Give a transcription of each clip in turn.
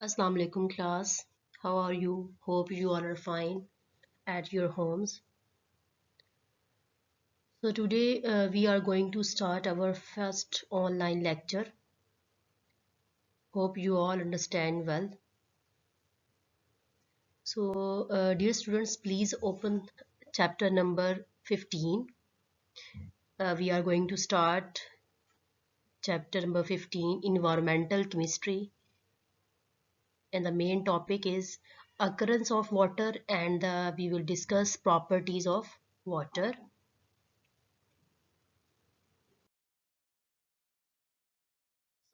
Assalamu alaikum class. How are you? Hope you all are fine at your homes. So today we are going to start our first online lecture. Hope you all understand well. So dear students, please open chapter number 15. We are going to start chapter number 15, environmental chemistry, and the main topic is occurrence of water, and we will discuss properties of water.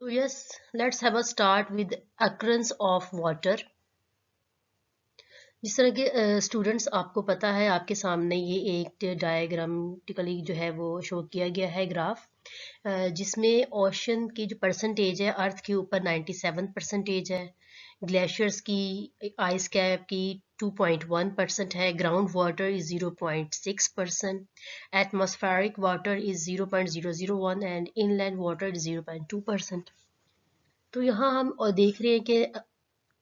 So yes, let's have a start with occurrence of water. जिस तरह के students आपको पता है आपके सामने ये एक डायग्रामेटिकली जो है वो शो किया गया है ग्राफ, जिसमें ओशन की जो परसेंटेज है अर्थ के ऊपर 97% है, ग्लेशियर्स की आइस कैप की 2.1% है, ground water is 0.6%, atmospheric water is 0.001 and inland water is 0.2%। तो यहाँ हम और देख रहे हैं कि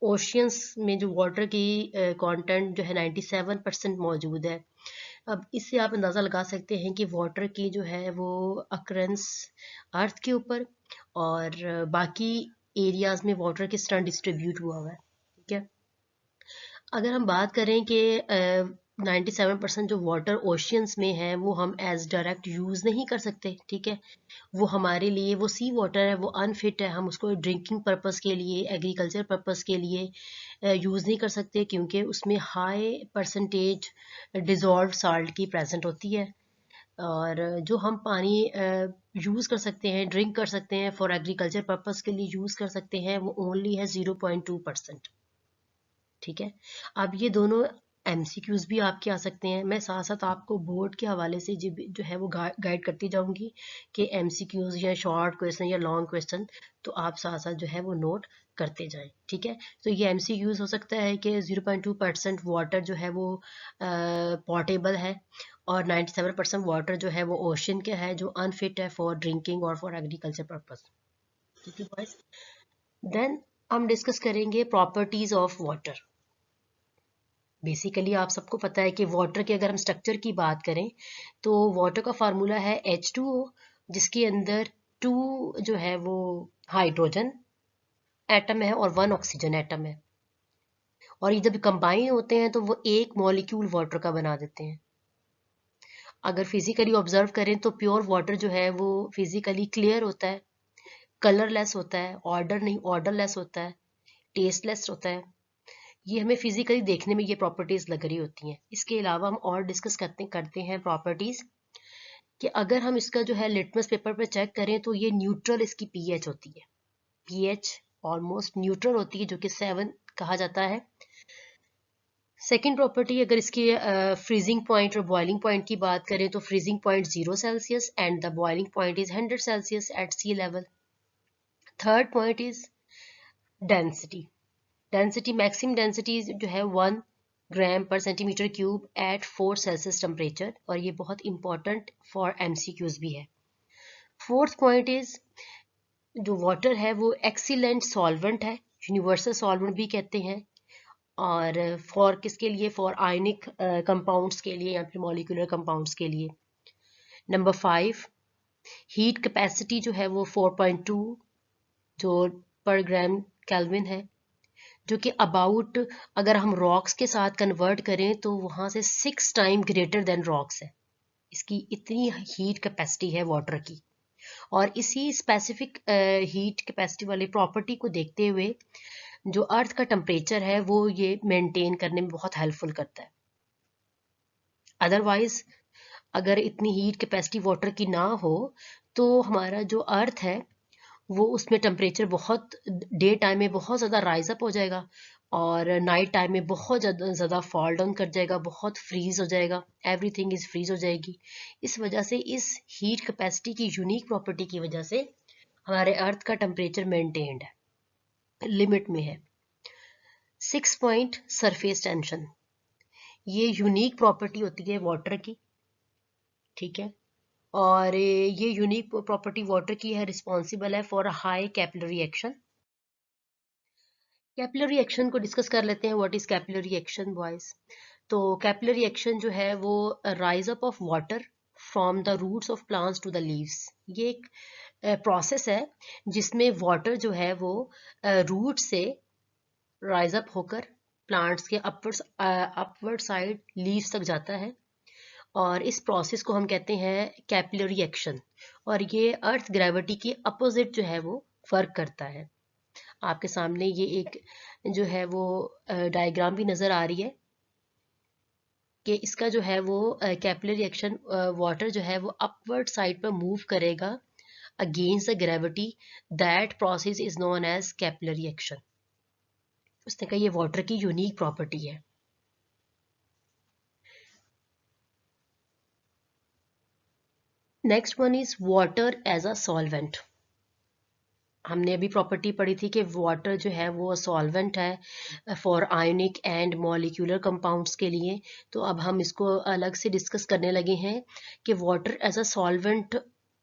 ओशियंस में जो वाटर की कंटेंट जो है 97% मौजूद है। अब इससे आप अंदाज़ा लगा सकते हैं कि वाटर की जो है वो अक्रेंस अर्थ के ऊपर और बाकी एरियाज में वाटर किस तरह डिस्ट्रीब्यूट हुआ हुआ है। ठीक है, अगर हम बात करें कि 97% जो वाटर ओशियंस में है वो हम एज डायरेक्ट यूज़ नहीं कर सकते। ठीक है, वो हमारे लिए वो सी वाटर है, वो अनफिट है, हम उसको ड्रिंकिंग पर्पस के लिए एग्रीकल्चर पर्पस के लिए यूज़ नहीं कर सकते क्योंकि उसमें हाई परसेंटेज डिज़ोल्व साल्ट की प्रेजेंट होती है। और जो हम पानी यूज़ कर सकते हैं, ड्रिंक कर सकते हैं, फॉर एग्रीकल्चर पर्पस के लिए यूज़ कर सकते हैं, वो ओनली है 0.2%। ठीक है, अब ये दोनों एमसीक्यूज भी आपके आ सकते हैं। मैं साथ साथ आपको बोर्ड के हवाले से जो है वो गाइड करती जाऊंगी कि एमसीक्यूज या शॉर्ट क्वेश्चन या लॉन्ग क्वेश्चन, तो आप साथ साथ जो है वो नोट करते जाएं। ठीक है, तो ये एमसीक्यूज हो सकता है कि 0.2% वाटर जो है वो पोर्टेबल है और 97% वाटर जो है वो ओशन के है जो अनफिट है फॉर ड्रिंकिंग और फॉर एग्रीकल्चर पर्पज। ठीक है बॉयज, देन हम डिस्कस करेंगे प्रॉपर्टीज ऑफ वाटर। बेसिकली आप सबको पता है कि वाटर के अगर हम स्ट्रक्चर की बात करें तो वाटर का फार्मूला है H2O, जिसके अंदर 2 जो है वो हाइड्रोजन एटम है और 1 ऑक्सीजन एटम है, और ये जब कंबाइन होते हैं तो वो एक मॉलिक्यूल वाटर का बना देते हैं। अगर फिजिकली ऑब्जर्व करें तो प्योर वाटर जो है वो फिजिकली क्लियर होता है, कलरलेस होता है, ऑर्डर नहीं ऑर्डरलेस होता है, टेस्टलेस होता है। ये हमें फिजिकली देखने में ये प्रॉपर्टीज लग रही होती हैं। इसके अलावा हम और डिस्कस करते हैं प्रॉपर्टीज कि अगर हम इसका जो है लिटमस पेपर पे चेक करें तो ये न्यूट्रल इसकी पीएच होती है, पीएच ऑलमोस्ट न्यूट्रल होती है, जो कि 7 कहा जाता है। सेकेंड प्रॉपर्टी अगर इसकी फ्रीजिंग पॉइंट और बॉइलिंग पॉइंट की बात करें तो freezing point 0 Celsius and the boiling point is 100 Celsius at sea level. Third point is density. Density maximum density जो है 1 ग्राम पर centimetre cube at 4 Celsius temperature, और ये बहुत इंपॉर्टेंट फॉर एमसीक्यूज भी है। फोर्थ पॉइंट इज जो water है वो एक्सीलेंट सॉल्वेंट है, यूनिवर्सल सॉल्वेंट भी कहते हैं, और फॉर किसके लिए, फॉर आयनिक कंपाउंड्स के लिए या फिर मॉलिक्यूलर कंपाउंड्स के लिए। नंबर 5, हीट कैपेसिटी जो है वो 4.2 जो पर ग्राम केल्विन है, जो कि अबाउट अगर हम रॉक्स के साथ कन्वर्ट करें तो वहां से 6 टाइम ग्रेटर देन रॉक्स है। इसकी इतनी हीट कैपेसिटी है वाटर की, और इसी स्पेसिफिक हीट कैपेसिटी वाली प्रॉपर्टी को देखते हुए जो अर्थ का टेम्परेचर है वो ये मेंटेन करने में बहुत हेल्पफुल करता है। अदरवाइज अगर इतनी हीट कैपेसिटी वाटर की ना हो तो हमारा जो अर्थ है वो उसमें टेम्परेचर बहुत डे टाइम में बहुत ज़्यादा राइज अप हो जाएगा और नाइट टाइम में बहुत ज़्यादा फॉल डाउन कर जाएगा, बहुत फ्रीज हो जाएगा, एवरीथिंग इज फ्रीज हो जाएगी। इस वजह से इस हीट कैपेसिटी की यूनिक प्रॉपर्टी की वजह से हमारे अर्थ का टेम्परेचर मेंटेन्ड है, लिमिट में है। 6 पॉइंट सरफेस टेंशन, ये यूनिक प्रॉपर्टी होती है वाटर की। ठीक है, और ये यूनिक प्रॉपर्टी वाटर की है, रिस्पॉन्सिबल है for high capillary action. Capillary action को डिस्कस कर लेते हैं। What is capillary action boys? तो कैपिलरी एक्शन जो है वो rise up of water from the roots of plants to the leaves. ये एक प्रोसेस है जिसमें वाटर जो है वो रूट से राइज अप होकर प्लांट्स के अपवर्ड साइड लीव्स तक जाता है, और इस प्रोसेस को हम कहते हैं कैपिलरी एक्शन। और ये अर्थ ग्रेविटी के अपोजिट जो है वो वर्क करता है। आपके सामने ये एक जो है वो डायग्राम भी नजर आ रही है कि इसका जो है वो कैपिलरी एक्शन, वाटर जो है वो अपवर्ड साइड पर मूव करेगा against the gravity. That process is known as capillary action. उसने कहा ये वाटर की यूनिक प्रॉपर्टी है। Next one is water as a solvent. हमने अभी प्रॉपर्टी पढ़ी थी कि वाटर जो है वो सॉल्वेंट है for ionic and molecular compounds के लिए। तो अब हम इसको अलग से डिस्कस करने लगे हैं कि वाटर एज अ सॉल्वेंट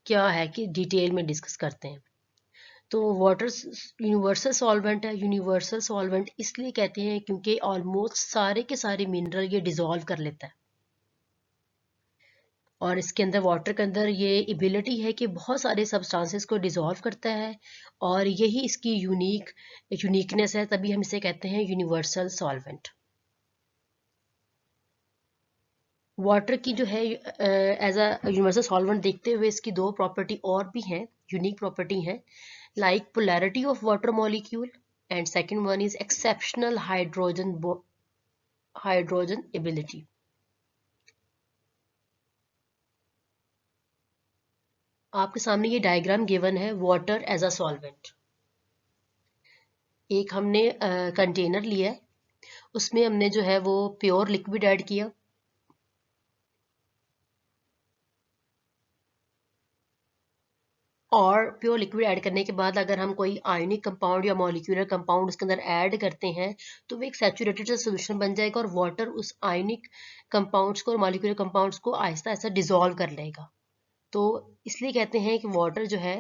क्या है, कि डिटेल में डिस्कस करते हैं। तो वाटर यूनिवर्सल सॉल्वेंट है। यूनिवर्सल सॉल्वेंट इसलिए कहते हैं क्योंकि ऑलमोस्ट सारे के सारे मिनरल ये डिसॉल्व कर लेता है, और इसके अंदर वाटर के अंदर ये एबिलिटी है कि बहुत सारे सब्सटेंसेस को डिसॉल्व करता है, और यही इसकी यूनिकनेस है, तभी हम इसे कहते हैं यूनिवर्सल सॉल्वेंट। वाटर की जो है एज अ यूनिवर्सल सॉल्वेंट देखते हुए इसकी दो प्रॉपर्टी और भी हैं, यूनिक प्रॉपर्टी हैं, like polarity of water molecule, and second one is exceptional hydrogen ability. आपके सामने ये डायग्राम गिवन है वाटर एज अ सॉल्वेंट। एक हमने कंटेनर लिया है, उसमें हमने जो है वो प्योर लिक्विड ऐड किया, और प्योर लिक्विड ऐड करने के बाद अगर हम कोई आयनिक कंपाउंड या मॉलिक्यूलर कंपाउंड उसके अंदर ऐड करते हैं तो वो एक सैचुरेटेड सोल्यूशन बन जाएगा, और वाटर उस आयनिक कंपाउंड्स को और मॉलिक्यूलर कंपाउंड्स को आहिस्ता आहिस्ता डिसॉल्व कर लेगा। तो इसलिए कहते हैं कि वाटर जो है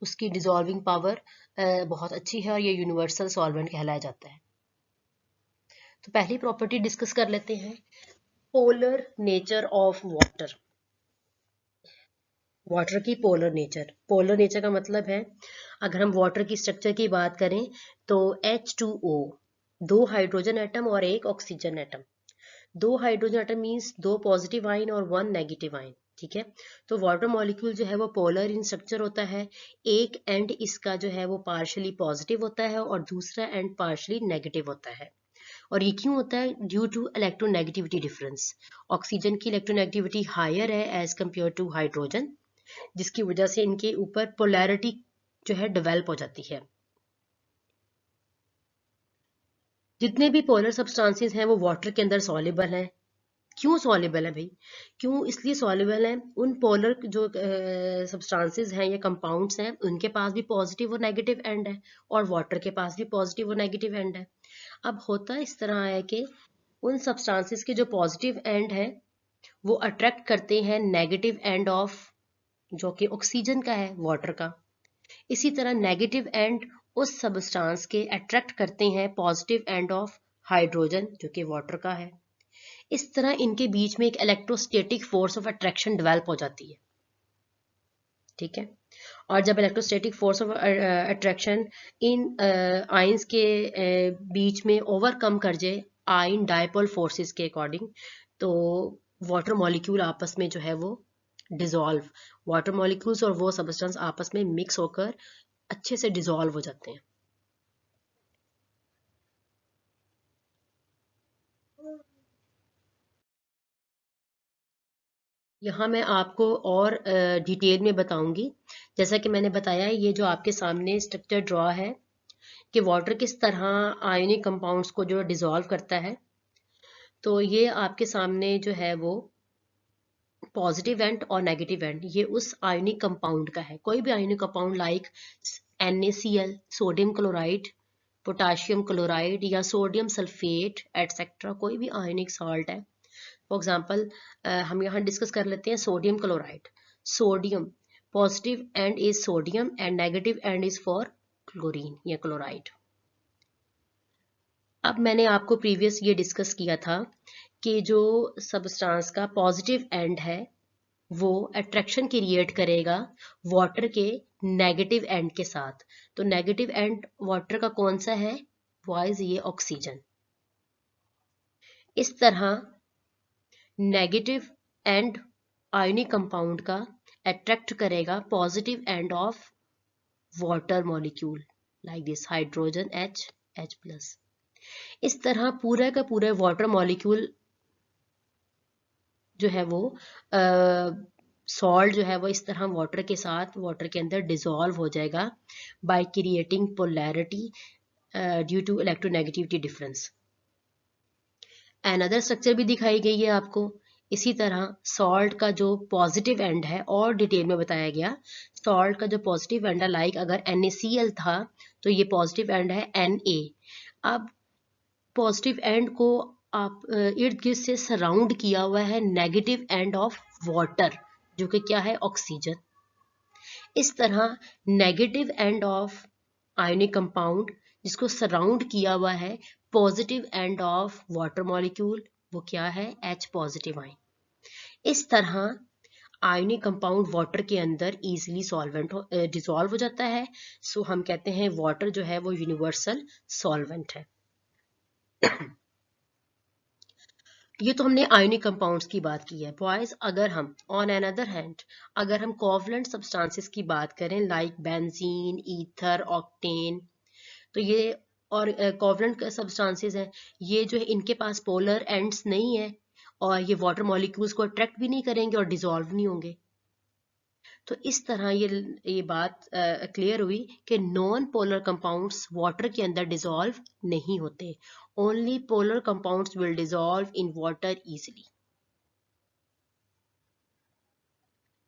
उसकी डिसॉल्विंग पावर बहुत अच्छी है, और ये यूनिवर्सल सॉल्वेंट कहलाया जाता है। तो पहली प्रॉपर्टी डिस्कस कर लेते हैं, polar nature of water. Water की पोलर नेचर। पोलर नेचर का मतलब है, अगर हम वाटर की स्ट्रक्चर की बात करें तो H2O, दो हाइड्रोजन एटम और एक ऑक्सीजन एटम। दो हाइड्रोजन एटम मींस दो पॉजिटिव आयन और वन नेगेटिव आयन, ठीक है। तो वाटर मॉलिक्यूल जो है वो पोलर इन स्ट्रक्चर होता है। एक एंड इसका जो है वो पार्शियली पॉजिटिव होता है और दूसरा एंड पार्शियली नेगेटिव होता है। और ये क्यों होता है? Due to electronegativity difference. Oxygen की इलेक्ट्रोनेगेटिविटी हायर है एज कंपेयर टू हाइड्रोजन, जिसकी वजह से इनके ऊपर पोलैरिटी जो है डेवलप हो जाती है। जितने भी पोलर सब्सटेंसेस हैं वो वाटर के अंदर सॉल्युबल हैं। क्यों सॉल्युबल है भाई? क्यों इसलिए सॉल्युबल है, उन पोलर जो सब्सटेंसेस हैं या कंपाउंड्स हैं उनके पास भी पॉजिटिव और नेगेटिव एंड है, और वाटर के पास भी पॉजिटिव और नेगेटिव एंड है। अब होता इस तरह है कि उन सब्सटेंसेस के जो पॉजिटिव एंड है वो अट्रैक्ट करते हैं नेगेटिव एंड ऑफ, जो कि ऑक्सीजन का है, वाटर का। इसी तरह नेगेटिव एंड उस सब्सटेंस के अट्रैक्ट करते हैं पॉजिटिव एंड ऑफ हाइड्रोजन, जो कि वाटर का है। इस तरह इनके बीच में एक electrostatic force of attraction develop हो जाती है, ठीक है। और जब electrostatic force of attraction in ions के बीच में ओवरकम कर जाए आयन डायपोल फोर्सेस के अकॉर्डिंग, तो वाटर मॉलिक्यूल आपस में जो है वो डिसॉल्व, वाटर मॉलिक्यूल्स और वो सब्सटेंस आपस में मिक्स होकर अच्छे से डिसॉल्व हो जाते हैं। यहाँ मैं आपको और डिटेल में बताऊंगी। जैसा कि मैंने बताया, ये जो आपके सामने स्ट्रक्चर ड्रॉ है कि वाटर किस तरह आयनिक कंपाउंड्स को जो डिसॉल्व करता है, तो ये आपके सामने जो है वो पॉजिटिव एंड और नेगेटिव एंड ये उस आयनिक कंपाउंड का है। कोई भी ionic compound like NaCl, sodium chloride, potassium chloride या सोडियम सल्फेट एटसेट्रा, कोई भी आयनिक सॉल्ट है। फॉर एग्जाम्पल हम यहाँ डिस्कस कर लेते हैं sodium chloride. Sodium positive and is sodium and negative and is for chlorine या क्लोराइड। अब मैंने आपको प्रीवियस ये डिस्कस किया था कि जो सब्सटेंस का पॉजिटिव एंड है वो अट्रैक्शन क्रिएट करेगा वाटर के नेगेटिव एंड के साथ। तो नेगेटिव एंड वाटर का कौन सा है? बॉयज ये ऑक्सीजन। इस तरह नेगेटिव एंड आयनिक कंपाउंड का अट्रैक्ट करेगा positive end of water molecule like this hydrogen H plus. इस तरह पूरा का पूरा वाटर मॉलिक्यूल जो है वो सॉल्ट जो है वो इस तरह वाटर के साथ वाटर के अंदर डिसॉल्व हो जाएगा by creating polarity due to electronegativity difference. Another structure भी दिखाई गई है आपको। इसी तरह सॉल्ट का जो पॉजिटिव एंड है और डिटेल में बताया गया। सॉल्ट का जो पॉजिटिव एंड है लाइक अगर NaCl था तो ये पॉजिटिव एंड है Na। अब पॉजिटिव एंड को आप इर्द गिर्द से सराउंड किया हुआ है नेगेटिव एंड ऑफ वाटर जो कि क्या है? ऑक्सीजन। इस तरह negative end of ionic compound जिसको सराउंड किया हुआ है positive end of water molecule वो क्या है? H positive ion. इस तरह आयनिक कंपाउंड वाटर के अंदर इजीली सॉल्वेंट डिसॉल्व हो जाता है। सो हम कहते हैं वाटर जो है वो यूनिवर्सल सॉल्वेंट है। ये तो हमने आयनिक कंपाउंड्स की बात की है बॉयज। अगर हम ऑन अनदर हैंड अगर हम कोवलेंट सब्सटेंसेस की बात करें लाइक बेंजीन, ईथर, ऑक्टेन, तो ये और कोवलेंट सब्सटेंसेस हैं, ये जो है इनके पास पोलर एंड्स नहीं है और ये वाटर मॉलिक्यूल्स को अट्रैक्ट भी नहीं करेंगे और डिसॉल्व नहीं होंगे। तो इस तरह ये बात क्लियर हुई कि नॉन पोलर कंपाउंड्स वाटर के अंदर डिसॉल्व नहीं होते। Only polar compounds will dissolve in water easily.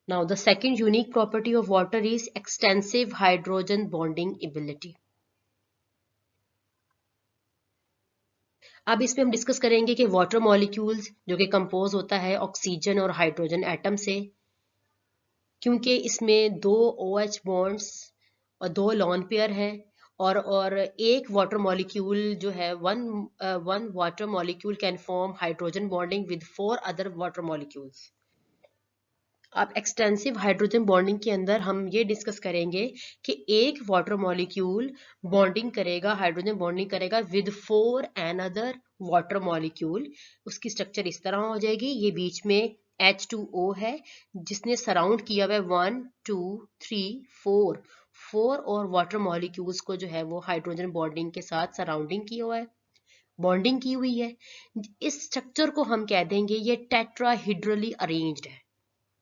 Now the second unique property of water is extensive hydrogen bonding ability. अब इसमें हम डिस्कस करेंगे कि वाटर मॉलिक्यूल्स जो कि कंपोज होता है ऑक्सीजन और हाइड्रोजन एटम से, क्योंकि इसमें 2 OH बॉन्ड्स और 2 लॉन पेयर हैं और एक वाटर मॉलिक्यूल जो है one water molecule can form hydrogen bonding with 4 other water molecules. अब एक्सटेंसिव हाइड्रोजन बॉन्डिंग के अंदर हम ये डिस्कस करेंगे कि एक वाटर मॉलिक्यूल बॉन्डिंग करेगा, हाइड्रोजन बॉन्डिंग करेगा विद 4 अनदर वाटर मॉलिक्यूल। उसकी स्ट्रक्चर इस तरह हो जाएगी, ये बीच में H2O है जिसने सराउंड किया हुआ है 1 2 3 4 और वाटर मॉलिक्यूल्स को जो है वो हाइड्रोजन बॉन्डिंग के साथ सराउंडिंग किया हुआ है, बॉन्डिंग की हुई है। इस स्ट्रक्चर को हम कह देंगे ये टेट्राहीड्रली अरेंज्ड है।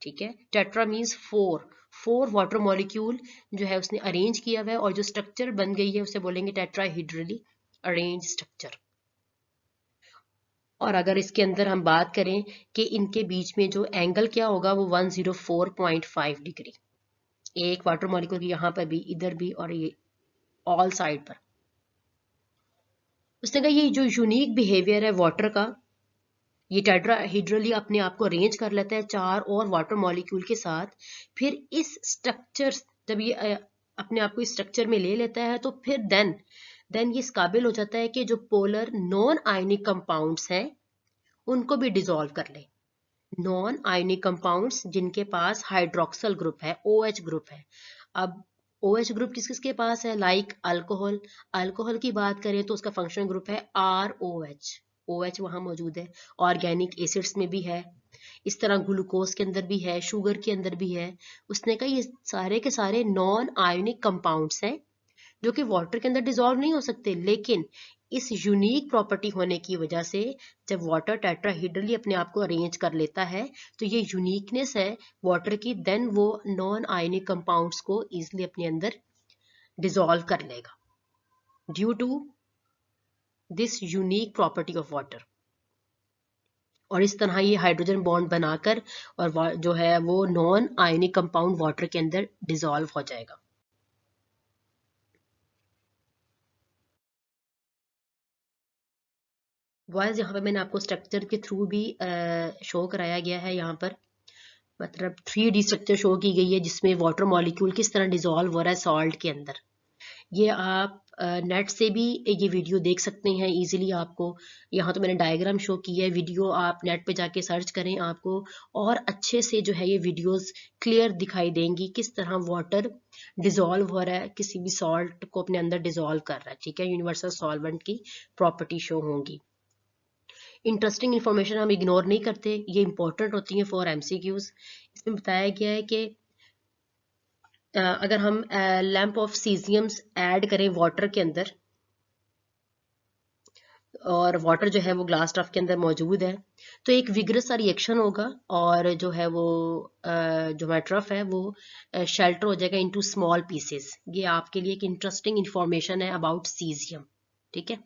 ठीक है, टेट्रा मीन्स 4 वाटर मॉलिक्यूल जो है उसने अरेंज किया हुआ है और जो स्ट्रक्चर बन गई है उसे बोलेंगे टेट्राहीड्रली अरेंज स्ट्रक्चर। और अगर इसके अंदर हम बात करें कि इनके बीच में जो एंगल क्या होगा वो 104.5 डिग्री, एक वाटर मॉलिक्यूल की यहाँ पर भी, इधर भी और ये ऑल साइड पर। उसने कहा ये जो यूनिक बिहेवियर है वाटर का, ये टेट्राहीड्रली अपने आप को अरेंज कर लेता है 4 और वाटर मॉलिक्यूल के साथ। फिर इस स्ट्रक्चर जब ये अपने आप को इस स्ट्रक्चर में ले लेता है तो फिर देन ये इस काबिल हो जाता है कि जो पोलर नॉन आयनिक कंपाउंड्स हैं उनको भी डिसॉल्व कर ले। नॉन आयनिक कंपाउंड्स जिनके पास हाइड्रोक्सल ग्रुप है, OH ग्रुप है। अब OH ग्रुप किस किसके पास है? Like alcohol. अल्कोहल की बात करें तो उसका फंक्शनल ग्रुप है ROH। OH वहां मौजूद है। ऑर्गेनिक एसिड्स में भी है, इस तरह ग्लूकोज के अंदर भी है, शुगर के अंदर भी है। उसने कहा ये सारे के सारे नॉन आयोनिक कंपाउंड्स हैं जो कि वाटर के अंदर डिसॉल्व नहीं हो सकते, लेकिन इस यूनिक प्रॉपर्टी होने की वजह से जब वाटर टेट्राहीड्रली अपने आप को अरेंज कर लेता है तो ये यूनिकनेस है वाटर की, देन वो नॉन आयोनिक कंपाउंड्स को इजिली अपने अंदर डिसॉल्व कर लेगा due to this unique property of water. और इस तरह ये हाइड्रोजन बॉन्ड बनाकर और जो है वो नॉन आयोनिक कंपाउंड वाटर के अंदर डिसॉल्व हो जाएगा। बॉयज यहाँ पे मैंने आपको स्ट्रक्चर के थ्रू भी शो कराया गया है, यहाँ पर मतलब 3D स्ट्रक्चर शो की गई है जिसमें वाटर मॉलिक्यूल किस तरह डिसॉल्व हो रहा है सॉल्ट के अंदर। ये आप नेट से भी ये वीडियो देख सकते हैं इजीली आपको। यहाँ तो मैंने डायग्राम शो किया है, वीडियो आप नेट पे जाके सर्च करें, आपको और अच्छे से जो है ये वीडियोस क्लियर दिखाई देंगी किस तरह वाटर डिजोल्व हो रहा है, किसी भी सॉल्ट को अपने अंदर डिजोल्व कर रहा है। ठीक है, यूनिवर्सल सॉल्वेंट की प्रॉपर्टी शो होंगी। इंटरेस्टिंग इन्फॉर्मेशन हम इग्नोर नहीं करते, ये इंपॉर्टेंट होती है फॉर एमसीक्यूज। इसमें बताया गया है कि अगर हम लैंप ऑफ सीजियम्स ऐड करें वाटर के अंदर, और वाटर जो है वो ग्लास टफ के अंदर मौजूद है, तो एक विगरस सा रिएक्शन होगा और जो है वो जो हमारा ट्रफ है वो शेल्टर हो जाएगा इनटू स्मॉल पीसेस। ये आपके लिए एक इंटरेस्टिंग इंफॉर्मेशन है अबाउट सीजियम। ठीक है,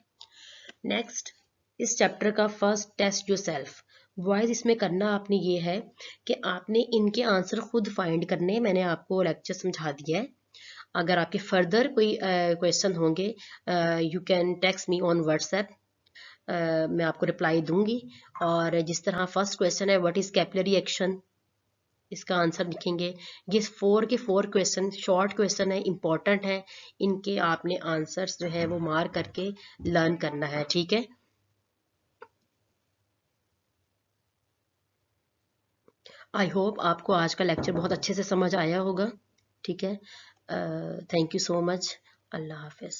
नेक्स्ट इस चैप्टर का फर्स्ट टेस्ट योरसेल्फ बॉयज, इसमें करना आपने ये है कि आपने इनके आंसर खुद फाइंड करने। मैंने आपको लेक्चर समझा दिया है। अगर आपके फर्दर कोई क्वेश्चन होंगे, you can text me on WhatsApp, मैं आपको रिप्लाई दूंगी। और जिस तरह फर्स्ट क्वेश्चन है व्हाट इज कैपिलरी एक्शन, इसका आंसर लिखेंगे। ये 4 के 4 क्वेश्चन शॉर्ट क्वेश्चन है, इंपॉर्टेंट है, इनके आपने आंसर्स जो है वो मार्क करके लर्न करना है। ठीक है, आई होप आपको आज का लेक्चर बहुत अच्छे से समझ आया होगा। ठीक है, थैंक यू सो मच। अल्लाह हाफिज़।